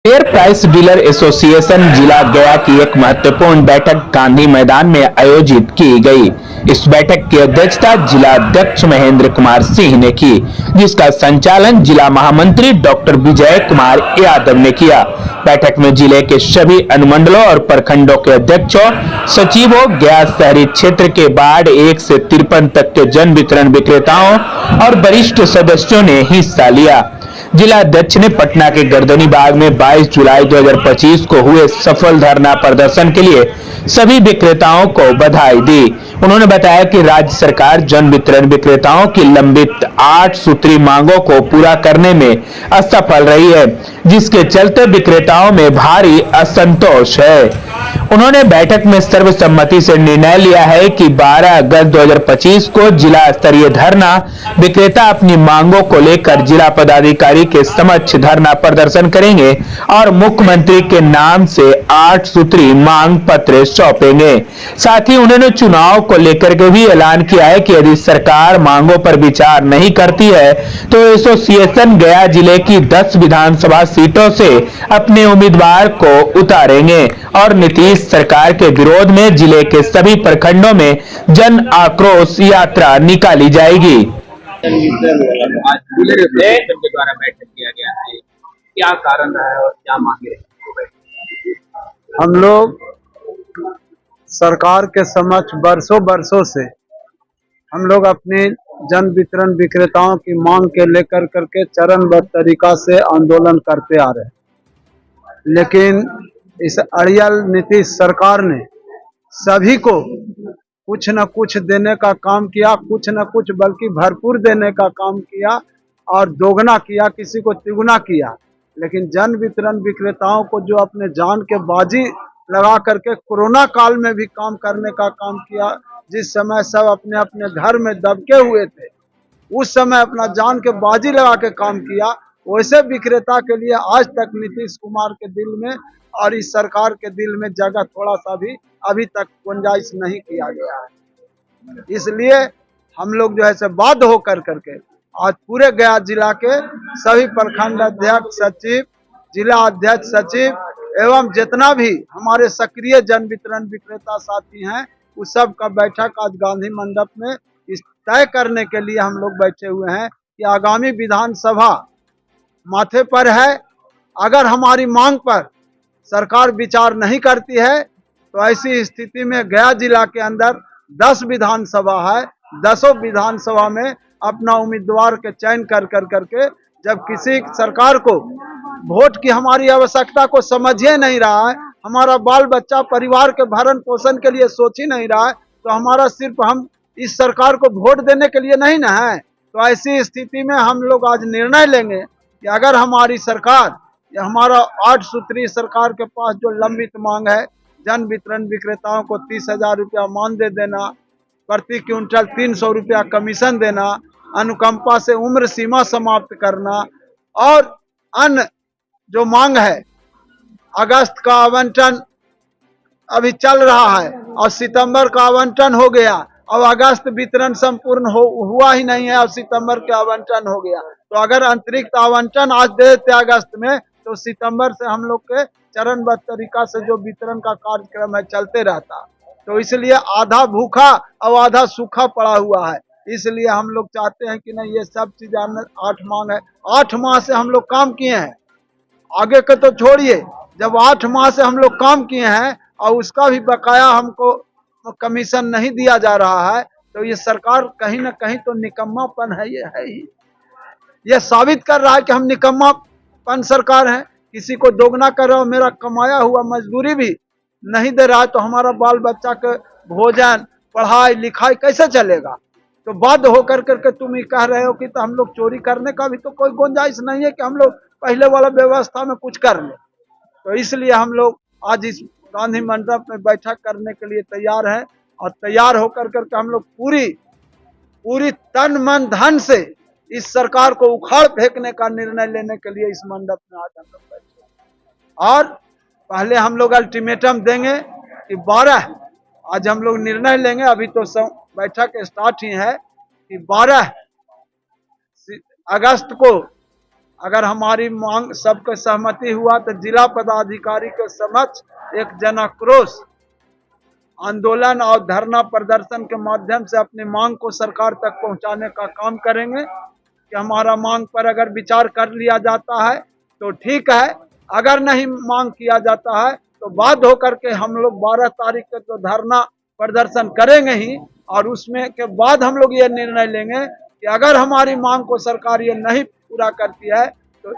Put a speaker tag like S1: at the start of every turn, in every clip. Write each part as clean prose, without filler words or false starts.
S1: Fair price dealer association जिला गया की एक महत्वपूर्ण बैठक गांधी मैदान में आयोजित की गई। इस बैठक की अध्यक्षता जिला अध्यक्ष महेंद्र कुमार सिंह ने की, जिसका संचालन जिला महामंत्री डॉक्टर विजय कुमार यादव ने किया। बैठक में जिले के सभी अनुमंडलों और प्रखंडों के अध्यक्षों, सचिवों, गया शहरी क्षेत्र के वार्ड 1 से 53 तक के जन वितरण विक्रेताओं और वरिष्ठ सदस्यों ने हिस्सा लिया। जिला अध्यक्ष ने पटना के गर्दनी बाग में 22 जुलाई 2025 को हुए सफल धरना प्रदर्शन के लिए सभी विक्रेताओं को बधाई दी। उन्होंने बताया कि राज्य सरकार जन वितरण विक्रेताओं की लंबित 8 सूत्री मांगों को पूरा करने में असफल रही है, जिसके चलते विक्रेताओं में भारी असंतोष है। उन्होंने बैठक में सर्वसम्मति से निर्णय लिया है कि 12 अगस्त 2025 को जिला स्तरीय धरना विक्रेता अपनी मांगों को लेकर जिला पदाधिकारी के समक्ष धरना प्रदर्शन करेंगे और मुख्यमंत्री के नाम से 8 सूत्री मांग पत्र सौंपेंगे। साथ ही उन्होंने चुनाव को लेकर के भी ऐलान किया है कि यदि सरकार मांगों पर विचार नहीं करती है तो एसोसिएशन गया जिले की 10 विधानसभा सीटों से अपने उम्मीदवार को उतारेंगे और नीतीश सरकार के विरोध में जिले के सभी प्रखंडों में जन आक्रोश यात्रा निकाली जाएगी।
S2: आज जिले के द्वारा बैठक किया गया है, क्या कारण है और क्या मांगे हैं?
S3: हम लोग सरकार के समक्ष बरसों से हम लोग अपने जन वितरण विक्रेताओं की मांग के लेकर करके चरणबद्ध तरीका से आंदोलन करते आ रहे हैं, लेकिन इस अड़ियल नीतीश सरकार ने सभी को कुछ न कुछ देने का काम किया, कुछ न कुछ बल्कि भरपूर देने का काम किया और दोगुना किया, किसी को तिगुना किया। लेकिन जन वितरण विक्रेताओं को जो अपने जान के बाजी लगा करके कोरोना काल में भी काम करने का काम किया, जिस समय सब अपने अपने घर में दबके हुए थे, उस समय अपना जान के बाजी लगा के काम किया, वैसे विक्रेता के लिए आज तक नीतीश कुमार के दिल में और इस सरकार के दिल में जगह थोड़ा सा भी अभी तक गुंजाइश नहीं किया गया है। इसलिए हम लोग जो है से बाध्य होकर करके आज पूरे गया जिला के सभी प्रखंड अध्यक्ष, सचिव, जिला अध्यक्ष, सचिव एवं जितना भी हमारे सक्रिय जन वितरण विक्रेता साथी हैं, उस सब का बैठक आज गांधी मंडप में इस तय करने के लिए हम लोग बैठे हुए हैं कि आगामी विधानसभा माथे पर है। अगर हमारी मांग पर सरकार विचार नहीं करती है तो ऐसी स्थिति में गया जिला के अंदर 10 विधानसभा है, 10 विधानसभा में अपना उम्मीदवार के चयन कर करके जब किसी सरकार को वोट की हमारी आवश्यकता को समझ ही नहीं रहा है, हमारा बाल बच्चा परिवार के भरण पोषण के लिए सोच ही नहीं रहा है, तो हमारा सिर्फ हम इस सरकार को वोट देने के लिए नहीं ना है। तो ऐसी स्थिति में हम लोग आज निर्णय लेंगे कि अगर हमारी सरकार या हमारा 8 सूत्री सरकार के पास जो लंबित मांग है, जन वितरण विक्रेताओं को 30,000 रुपया मानदेय देना, प्रति क्विंटल 300 रुपया कमीशन देना, अनुकंपा से उम्र सीमा समाप्त करना और अन्य जो मांग है, अगस्त का आवंटन अभी चल रहा है और सितंबर का आवंटन हो गया और अगस्त वितरण संपूर्ण हुआ ही नहीं है और सितंबर के आवंटन हो गया। तो अगर अतिरिक्त आवंटन आज दे देते अगस्त में तो सितंबर से हम लोग के चरणबद्ध तरीका से जो वितरण का कार्यक्रम है चलते रहता। तो इसलिए आधा भूखा और आधा सूखा पड़ा हुआ है। इसलिए हम लोग चाहते हैं कि नहीं, ये सब चीज 8 मांग है, 8 माह से हम लोग काम किए हैं, आगे के तो छोड़िए, जब 8 माह से हम लोग काम किए हैं और उसका भी बकाया हमको कमीशन नहीं दिया जा रहा है, तो ये सरकार कहीं ना कहीं तो निकम्मापन है ही। ये साबित कर रहा है कि हम निकम्मापन सरकार है। किसी को दोगुना कर रहा हो, मेरा कमाया हुआ मजदूरी भी नहीं दे रहा है, तो हमारा बाल बच्चा के भोजन, पढ़ाई लिखाई कैसे चलेगा? तो बाध्य होकर करके तुम ही कह रहे हो कि तो हम लोग चोरी करने का भी तो कोई गुंजाइश नहीं है कि हम लोग पहले वाला व्यवस्था में कुछ कर ले। तो इसलिए हम लोग आज इस गांधी मंडप में बैठक करने के लिए तैयार है और तैयार होकर करके हम लोग पूरी तन मन धन से इस सरकार को उखाड़ फेंकने का निर्णय लेने के लिए इस मंडप में आज हम लोग बैठे। और पहले हम लोग अल्टीमेटम देंगे कि 12, आज हम लोग निर्णय लेंगे, अभी तो बैठक स्टार्ट ही है, कि 12 अगस्त को अगर हमारी मांग सबके सहमति हुआ तो जिला पदाधिकारी के समक्ष एक जन आक्रोश आंदोलन और धरना प्रदर्शन के माध्यम से अपनी मांग को सरकार तक पहुंचाने का काम करेंगे कि हमारा मांग पर अगर विचार कर लिया जाता है तो ठीक है, अगर नहीं मांग किया जाता है तो बाध्य होकर के हम लोग 12 तारीख तक तो धरना प्रदर्शन करेंगे ही, और उसमें के बाद हम लोग ये निर्णय लेंगे कि अगर हमारी मांग को सरकार ये नहीं पूरा करती है तो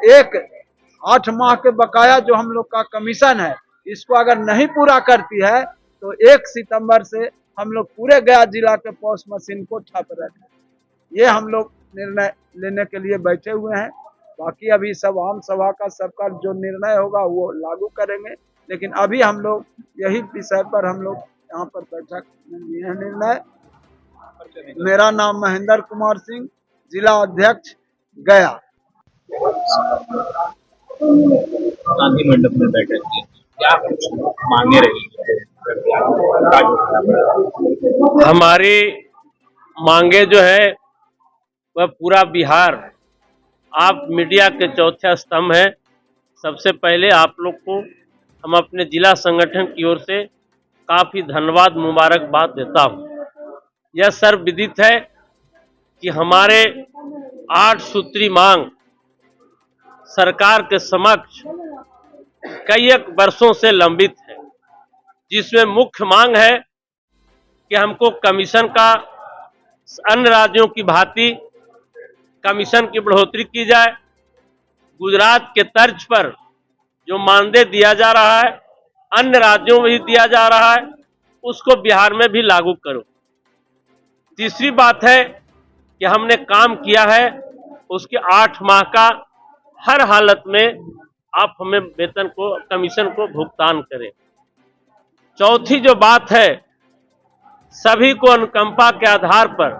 S3: 8 माह के बकाया जो हम लोग का कमीशन है इसको अगर नहीं पूरा करती है तो 1 सितंबर से हम लोग पूरे गया जिला के पॉस मशीन को ठप रखें। ये हम लोग निर्णय लेने के लिए बैठे हुए हैं। बाकी अभी सब आम सभा का सबका जो निर्णय होगा वो लागू करेंगे, लेकिन अभी हम लोग यही विषय पर हम लोग यहाँ पर बैठक में लिए हैं निर्णय। मेरा नाम महेंद्र कुमार सिंह, जिला अध्यक्ष गया।
S2: गांधी मंडप में बैठक की, क्या कुछ मांगे रही?
S4: हमारी मांगे जो है वह पूरा बिहार, आप मीडिया के चौथे स्तंभ हैं। सबसे पहले आप लोग को हम अपने जिला संगठन की ओर से काफ़ी धन्यवाद मुबारकबाद देता हूँ। यह सर्वविदित है कि हमारे 8 सूत्री मांग सरकार के समक्ष कई एक वर्षों से लंबित है, जिसमें मुख्य मांग है कि हमको कमीशन का अन्य राज्यों की भांति कमीशन की बढ़ोतरी की जाए। गुजरात के तर्ज पर जो मानदेय दिया जा रहा है अन्य राज्यों में भी दिया जा रहा है, उसको बिहार में भी लागू करो। तीसरी बात है कि हमने काम किया है उसके 8 माह का हर हालत में आप हमें वेतन को कमीशन को भुगतान करें। चौथी जो बात है, सभी को अनुकंपा के आधार पर,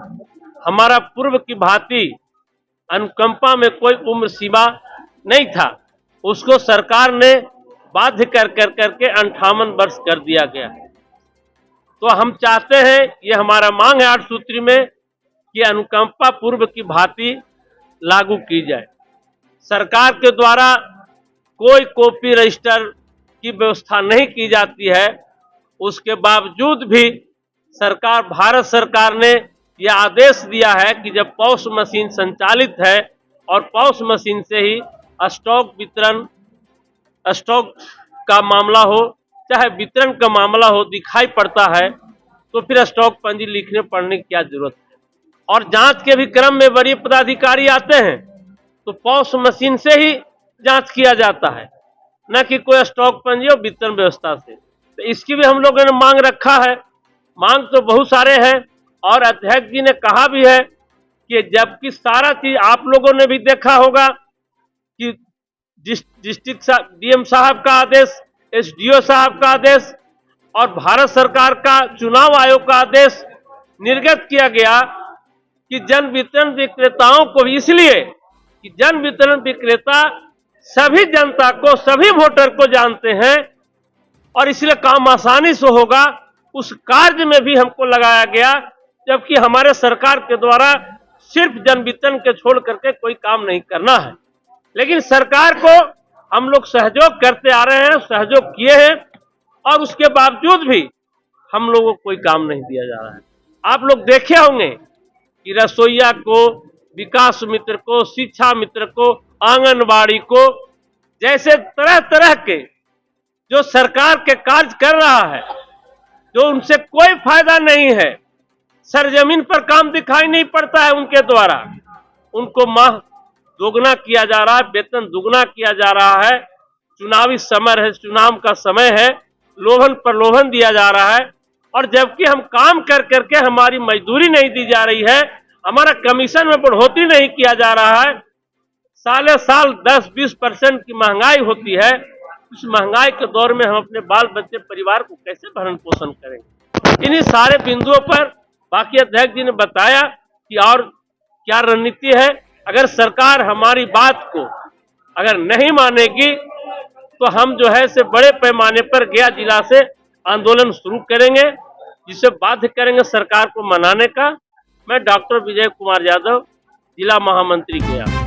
S4: हमारा पूर्व की भांति अनुकंपा में कोई उम्र सीमा नहीं था, उसको सरकार ने बाध्य कर करके 58 वर्ष कर दिया गया। तो हम चाहते हैं, ये हमारा मांग है 8 सूत्री में, कि अनुकंपा पूर्व की भांति लागू की जाए। सरकार के द्वारा कोई कॉपी रजिस्टर की व्यवस्था नहीं की जाती है, उसके बावजूद भी भारत सरकार ने यह आदेश दिया है कि जब पॉस मशीन संचालित है और पॉस मशीन से ही स्टॉक वितरण, स्टॉक का मामला हो चाहे वितरण का मामला हो दिखाई पड़ता है, तो फिर स्टॉक पंजी लिखने पढ़ने की क्या जरूरत है। और जांच के भी क्रम में वरीय पदाधिकारी आते हैं तो पॉस मशीन से ही जांच किया जाता है, न कि कोई स्टॉक पंजी और वितरण व्यवस्था से। तो इसकी भी हम लोगों ने मांग रखा है। मांग तो बहुत सारे हैं और अध्यक्ष जी ने कहा भी है कि जबकि सारा चीज आप लोगों ने भी देखा होगा कि डिस्ट्रिक्ट डीएम साहब का आदेश, एसडीओ साहब का आदेश और भारत सरकार का चुनाव आयोग का आदेश निर्गत किया गया कि जन वितरण विक्रेताओं को, इसलिए कि जन वितरण विक्रेता सभी जनता को, सभी वोटर को जानते हैं और इसलिए काम आसानी से होगा, उस कार्य में भी हमको लगाया गया। जबकि हमारे सरकार के द्वारा सिर्फ जन वितरण के छोड़ करके कोई काम नहीं करना है, लेकिन सरकार को हम लोग सहयोग करते आ रहे हैं, सहयोग किए हैं और उसके बावजूद भी हम लोगों को कोई काम नहीं दिया जा रहा है। आप लोग देखे होंगे कि रसोईया को, विकास मित्र को, शिक्षा मित्र को, आंगनबाड़ी को, जैसे तरह तरह के जो सरकार के कार्य कर रहा है, जो उनसे कोई फायदा नहीं है, सरजमीन पर काम दिखाई नहीं पड़ता है उनके द्वारा, उनको माह दोगुना किया जा रहा है, वेतन दुगना किया जा रहा है। चुनावी समय है, चुनाव का समय है, लोभन प्रलोभन दिया जा रहा है और जबकि हम काम कर करके हमारी मजदूरी नहीं दी जा रही है, हमारा कमीशन में बढ़ोतरी नहीं किया जा रहा है। साले साल 10-20% की महंगाई होती है। इस महंगाई के दौर में हम अपने बाल बच्चे परिवार को कैसे भरण पोषण करेंगे? इन्हीं सारे बिंदुओं पर बाकी अध्यक्ष जी ने बताया कि और क्या रणनीति है। अगर सरकार हमारी बात को अगर नहीं मानेगी तो हम जो है से बड़े पैमाने पर गया जिला से आंदोलन शुरू करेंगे, जिसे बाध्य करेंगे सरकार को मनाने का। मैं डॉक्टर विजय कुमार यादव, जिला महामंत्री गया।